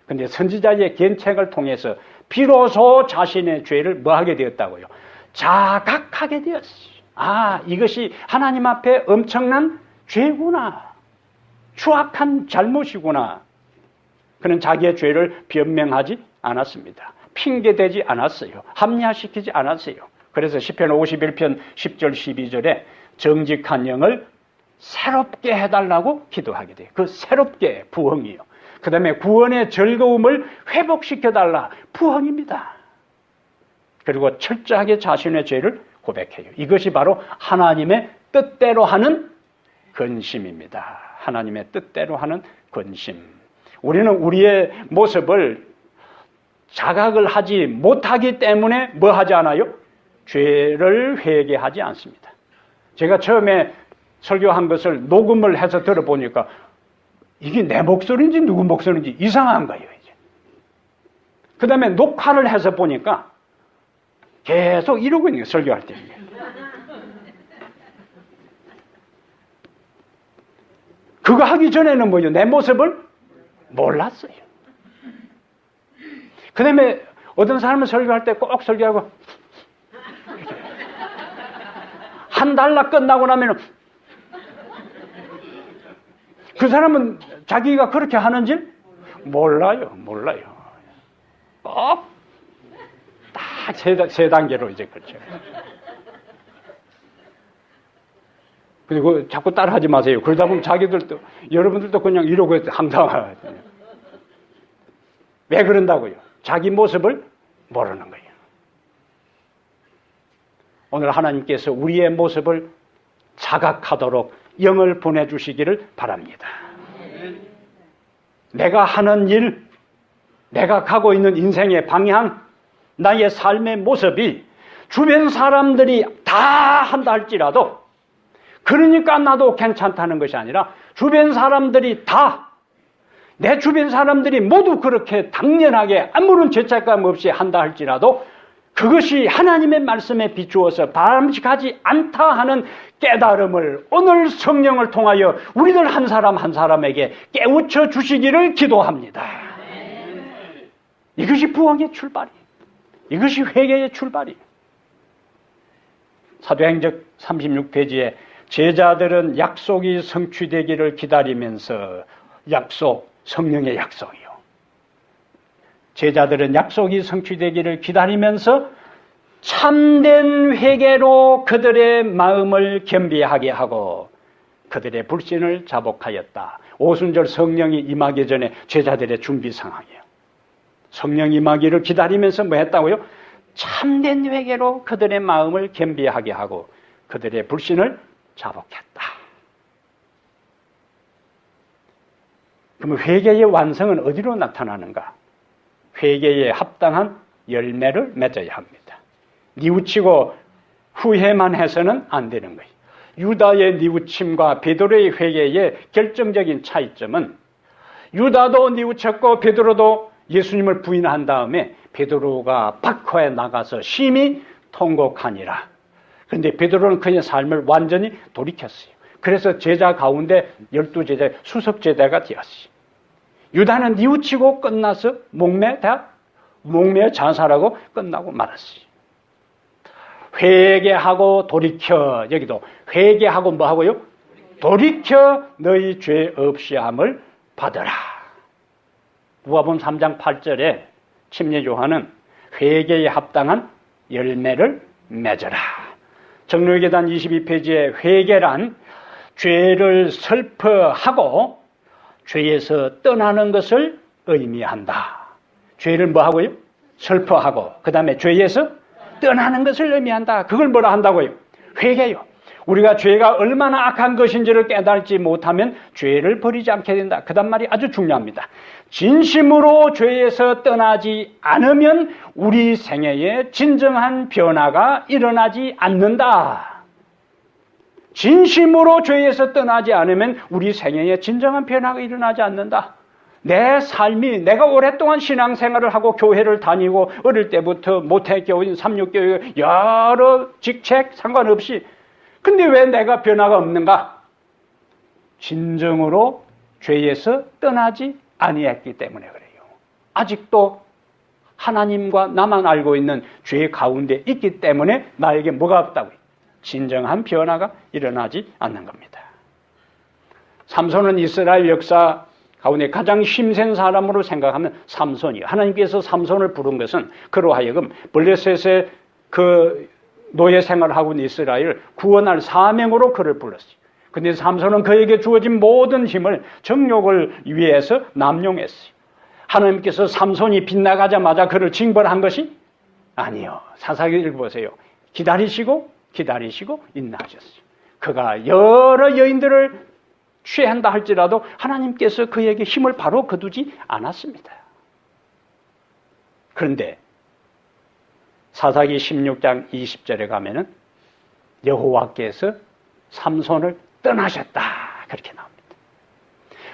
그런데 선지자의 견책을 통해서 비로소 자신의 죄를 뭐 하게 되었다고요? 자각하게 되었어요. 아, 이것이 하나님 앞에 엄청난 죄구나. 추악한 잘못이구나. 그는 자기의 죄를 변명하지 않았습니다. 핑계대지 않았어요. 합리화시키지 않았어요. 그래서 시편 51편 10절 12절에 정직한 영을 새롭게 해달라고 기도하게 돼요. 그 새롭게 부흥이요. 그 다음에 구원의 즐거움을 회복시켜달라. 부흥입니다. 그리고 철저하게 자신의 죄를 고백해요. 이것이 바로 하나님의 뜻대로 하는 근심입니다. 하나님의 뜻대로 하는 근심. 우리는 우리의 모습을 자각을 하지 못하기 때문에 뭐 하지 않아요? 죄를 회개하지 않습니다. 제가 처음에 설교한 것을 녹음을 해서 들어보니까 이게 내 목소리인지 누구 목소리인지 이상한 거예요. 이제. 그 다음에 녹화를 해서 보니까 계속 이러고 있는 거예요. 설교할 때. 그거 하기 전에는 뭐죠? 내 모습을 몰랐어요. 그 다음에 어떤 사람은 설교할 때 꼭 설교하고 한 달락 끝나고 나면 그 사람은 자기가 그렇게 하는지 몰라요. 꼭 딱 세 단계로 이제 그렇죠. 그리고 자꾸 따라하지 마세요. 그러다 보면 자기들도 여러분들도 그냥 이러고 항상 왜 그런다고요? 자기 모습을 모르는 거예요. 오늘 하나님께서 우리의 모습을 자각하도록 영을 보내주시기를 바랍니다. 내가 하는 일, 내가 가고 있는 인생의 방향, 나의 삶의 모습이 주변 사람들이 다 한다 할지라도 그러니까 나도 괜찮다는 것이 아니라 주변 사람들이 다 내 주변 사람들이 모두 그렇게 당연하게 아무런 죄책감 없이 한다 할지라도 그것이 하나님의 말씀에 비추어서 바람직하지 않다 하는 깨달음을 오늘 성령을 통하여 우리들 한 사람 한 사람에게 깨우쳐 주시기를 기도합니다. 이것이 부흥의 출발이에요. 이것이 회개의 출발이에요. 사도행전 36페이지에 제자들은 약속이 성취되기를 기다리면서 성령의 약속이요. 제자들은 약속이 성취되기를 기다리면서 참된 회개로 그들의 마음을 겸비하게 하고 그들의 불신을 자복하였다. 오순절 성령이 임하기 전에 제자들의 준비 상황이에요. 성령 임하기를 기다리면서 뭐 했다고요? 참된 회개로 그들의 마음을 겸비하게 하고 그들의 불신을 자복했다. 그러면 회개의 완성은 어디로 나타나는가? 회개에 합당한 열매를 맺어야 합니다. 뉘우치고 후회만 해서는 안 되는 거예요. 유다의 뉘우침과 베드로의 회개의 결정적인 차이점은 유다도 뉘우쳤고 베드로도 예수님을 부인한 다음에 베드로가 박허에 나가서 심히 통곡하니라. 그런데 베드로는 그의 삶을 완전히 돌이켰어요. 그래서 제자 가운데 12제자의 수석 제자가 되었어요. 유다는 뉘우치고 끝나서 목매어 자살하고 끝나고 말았어요. 회개하고 돌이켜, 여기도 회개하고 뭐 하고요? 돌이켜 너희 죄 없이 함을 받으라. 누가복음 3장 8절에 침례 요한은 회개에 합당한 열매를 맺어라. 정로계단 22페이지에 회개란 죄를 설포하고 죄에서 떠나는 것을 의미한다. 죄를 뭐 하고요? 설포하고 그 다음에 죄에서 떠나는 것을 의미한다. 그걸 뭐라 한다고요? 회개요. 우리가 죄가 얼마나 악한 것인지를 깨달지 못하면 죄를 버리지 않게 된다. 그 다음 말이 아주 중요합니다. 진심으로 죄에서 떠나지 않으면 우리 생애에 진정한 변화가 일어나지 않는다. 진심으로 죄에서 떠나지 않으면 우리 생애에 진정한 변화가 일어나지 않는다. 내 삶이, 내가 오랫동안 신앙생활을 하고 교회를 다니고 어릴 때부터 모태교인, 삼육교육 여러 직책 상관없이 근데 왜 내가 변화가 없는가? 진정으로 죄에서 떠나지 아니했기 때문에 그래요. 아직도 하나님과 나만 알고 있는 죄 가운데 있기 때문에 나에게 뭐가 없다고요? 진정한 변화가 일어나지 않는 겁니다. 삼손은 이스라엘 역사 가운데 가장 힘센 사람으로 생각하면 삼손이에요. 하나님께서 삼손을 부른 것은 그로 하여금 블레셋의 그 노예 생활을 하고 있는 이스라엘을 구원할 사명으로 그를 불렀어요. 그런데 삼손은 그에게 주어진 모든 힘을 정욕을 위해서 남용했어요. 하나님께서 삼손이 빗나가자마자 그를 징벌한 것이 아니요. 사사기 읽어보세요. 기다리시고 인내하셨어요. 그가 여러 여인들을 취한다 할지라도 하나님께서 그에게 힘을 바로 거두지 않았습니다. 그런데 사사기 16장 20절에 가면은 여호와께서 삼손을 떠나셨다 그렇게 나옵니다.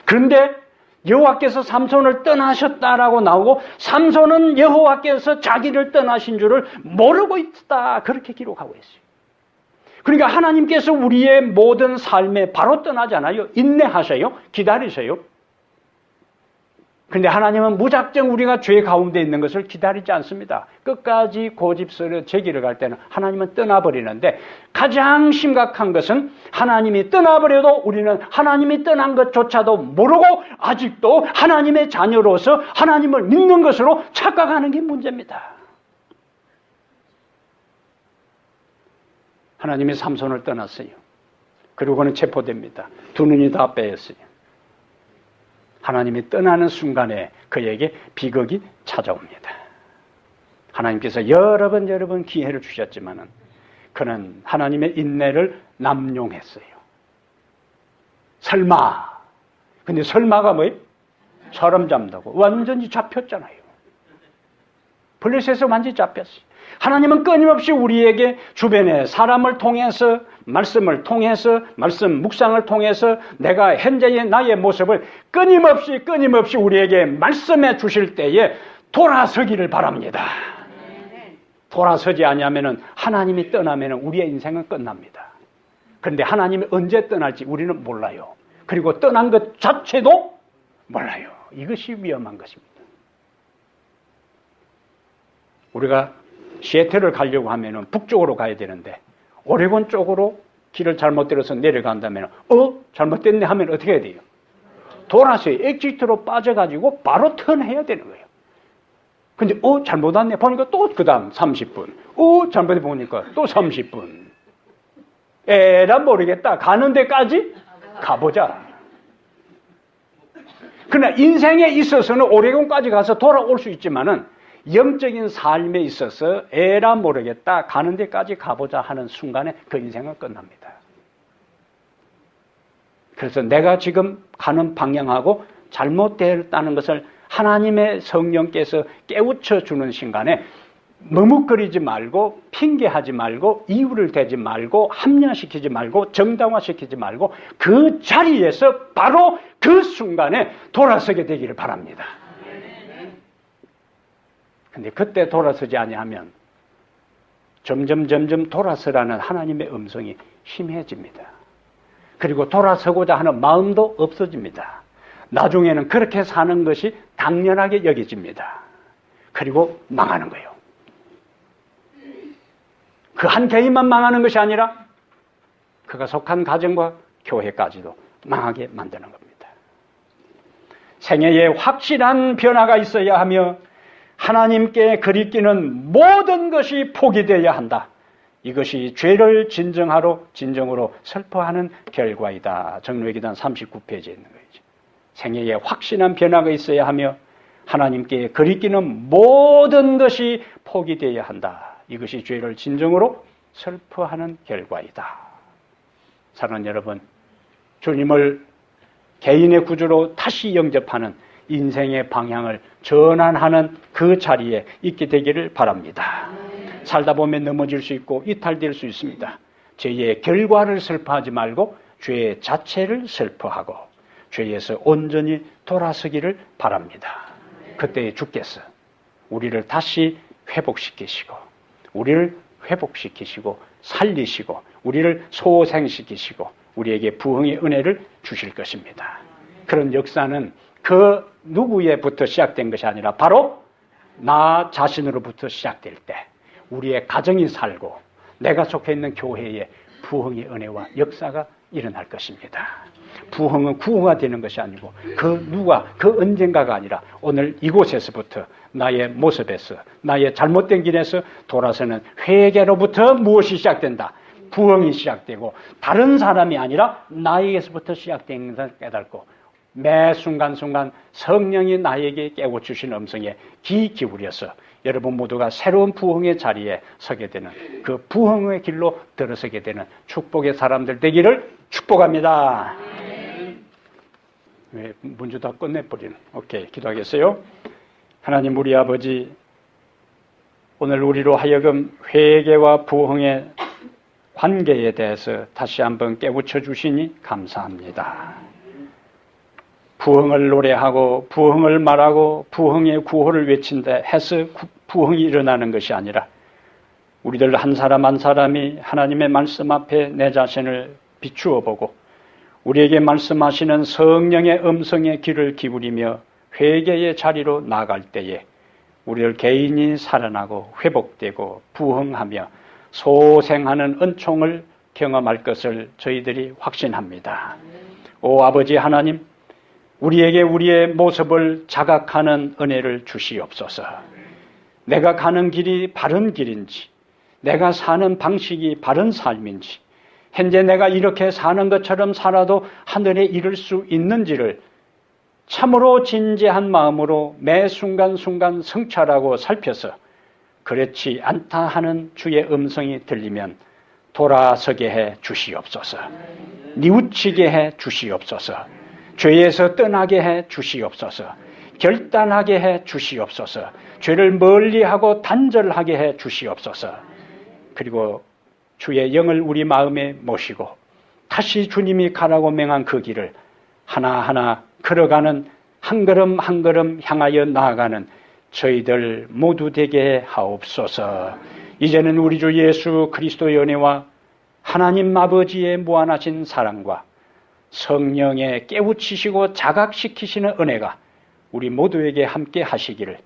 그런데 여호와께서 삼손을 떠나셨다라고 나오고 삼손은 여호와께서 자기를 떠나신 줄을 모르고 있다 그렇게 기록하고 있어요. 그러니까 하나님께서 우리의 모든 삶에 바로 떠나지 않아요. 인내하셔요. 기다리세요. 그런데 하나님은 무작정 우리가 죄 가운데 있는 것을 기다리지 않습니다. 끝까지 고집스러 제기를 갈 때는 하나님은 떠나버리는데 가장 심각한 것은 하나님이 떠나버려도 우리는 하나님이 떠난 것조차도 모르고 아직도 하나님의 자녀로서 하나님을 믿는 것으로 착각하는 게 문제입니다. 하나님이 삼손을 떠났어요. 그리고는 체포됩니다. 두 눈이 다 빼였어요. 하나님이 떠나는 순간에 그에게 비극이 찾아옵니다. 하나님께서 여러 번 기회를 주셨지만은 그는 하나님의 인내를 남용했어요. 설마. 근데 설마가 뭐예요? 사람 잡는다고. 완전히 잡혔잖아요. 블레셋에 완전히 잡혔어요. 하나님은 끊임없이 우리에게 주변에 사람을 통해서 말씀을 통해서 말씀 묵상을 통해서 내가 현재의 나의 모습을 끊임없이 우리에게 말씀해 주실 때에 돌아서기를 바랍니다. 돌아서지 아니하면은 하나님이 떠나면은 우리의 인생은 끝납니다. 그런데 하나님이 언제 떠날지 우리는 몰라요. 그리고 떠난 것 자체도 몰라요. 이것이 위험한 것입니다. 우리가 시애틀을 가려고 하면은 북쪽으로 가야 되는데 오레곤 쪽으로 길을 잘못 들어서 내려간다면 잘못됐네 하면 어떻게 해야 돼요? 돌아서 엑지트로 빠져가지고 바로 턴해야 되는 거예요. 근데 잘못 왔네 보니까 또 그 다음 30분 잘못해 보니까 또 30분 에라 모르겠다 가는 데까지 가보자. 그러나 인생에 있어서는 오레곤까지 가서 돌아올 수 있지만은 영적인 삶에 있어서 에라 모르겠다 가는 데까지 가보자 하는 순간에 그 인생은 끝납니다. 그래서 내가 지금 가는 방향하고 잘못되었다는 것을 하나님의 성령께서 깨우쳐 주는 순간에 머뭇거리지 말고 핑계하지 말고 이유를 대지 말고 합리화시키지 말고 정당화시키지 말고 그 자리에서 바로 그 순간에 돌아서게 되기를 바랍니다. 근데 그때 돌아서지 아니하면 점점 돌아서라는 하나님의 음성이 심해집니다. 그리고 돌아서고자 하는 마음도 없어집니다. 나중에는 그렇게 사는 것이 당연하게 여겨집니다. 그리고 망하는 거예요. 그 한 개인만 망하는 것이 아니라 그가 속한 가정과 교회까지도 망하게 만드는 겁니다. 생애에 확실한 변화가 있어야 하며 하나님께 그리끼는 모든 것이 포기되어야 한다. 이것이 죄를 진정으로 슬퍼하는 결과이다. 정로의기단 39페이지에 있는 거죠. 생애에 확실한 변화가 있어야 하며 하나님께 그리끼는 모든 것이 포기되어야 한다. 이것이 죄를 진정으로 슬퍼하는 결과이다. 사랑하는 여러분, 주님을 개인의 구주로 다시 영접하는 인생의 방향을 전환하는 그 자리에 있게 되기를 바랍니다. 살다 보면 넘어질 수 있고 이탈될 수 있습니다. 죄의 결과를 슬퍼하지 말고 죄의 자체를 슬퍼하고 죄에서 온전히 돌아서기를 바랍니다. 그때 주께서 우리를 다시 회복시키시고 우리를 회복시키시고 살리시고 우리를 소생시키시고 우리에게 부흥의 은혜를 주실 것입니다. 그런 역사는 그 누구에부터 시작된 것이 아니라 바로 나 자신으로부터 시작될 때 우리의 가정이 살고 내가 속해 있는 교회에 부흥의 은혜와 역사가 일어날 것입니다. 부흥은 구호가 되는 것이 아니고 그 언젠가가 아니라 오늘 이곳에서부터 나의 모습에서 나의 잘못된 길에서 돌아서는 회개로부터 무엇이 시작된다? 부흥이 시작되고 다른 사람이 아니라 나에게서부터 시작된 것을 깨닫고 매 순간순간 성령이 나에게 깨워주신 음성에 귀 기울여서 여러분 모두가 새로운 부흥의 자리에 서게 되는 그 부흥의 길로 들어서게 되는 축복의 사람들 되기를 축복합니다. 왜 문주 다 끝내버리는? 오케이, 기도하겠어요. 하나님 우리 아버지, 오늘 우리로 하여금 회개와 부흥의 관계에 대해서 다시 한번 깨우쳐 주시니 감사합니다. 부흥을 노래하고 부흥을 말하고 부흥의 구호를 외친다 해서 부흥이 일어나는 것이 아니라 우리들 한 사람 한 사람이 하나님의 말씀 앞에 내 자신을 비추어 보고 우리에게 말씀하시는 성령의 음성에 귀를 기울이며 회개의 자리로 나아갈 때에 우리들 개인이 살아나고 회복되고 부흥하며 소생하는 은총을 경험할 것을 저희들이 확신합니다. 오 아버지 하나님, 우리에게 우리의 모습을 자각하는 은혜를 주시옵소서. 내가 가는 길이 바른 길인지, 내가 사는 방식이 바른 삶인지, 현재 내가 이렇게 사는 것처럼 살아도 하늘에 이를 수 있는지를 참으로 진지한 마음으로 매 순간순간 성찰하고 살펴서 그렇지 않다 하는 주의 음성이 들리면 돌아서게 해 주시옵소서. 뉘우치게 해 주시옵소서. 죄에서 떠나게 해 주시옵소서. 결단하게 해 주시옵소서. 죄를 멀리하고 단절하게 해 주시옵소서. 그리고 주의 영을 우리 마음에 모시고 다시 주님이 가라고 명한 그 길을 하나하나 걸어가는 한 걸음 한 걸음 향하여 나아가는 저희들 모두 되게 하옵소서. 이제는 우리 주 예수 그리스도의 은혜와 하나님 아버지의 무한하신 사랑과 성령의 깨우치시고 자각시키시는 은혜가 우리 모두에게 함께 하시기를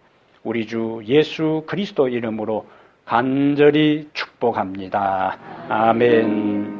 우리 주 예수 그리스도 이름으로 간절히 축복합니다. 아멘.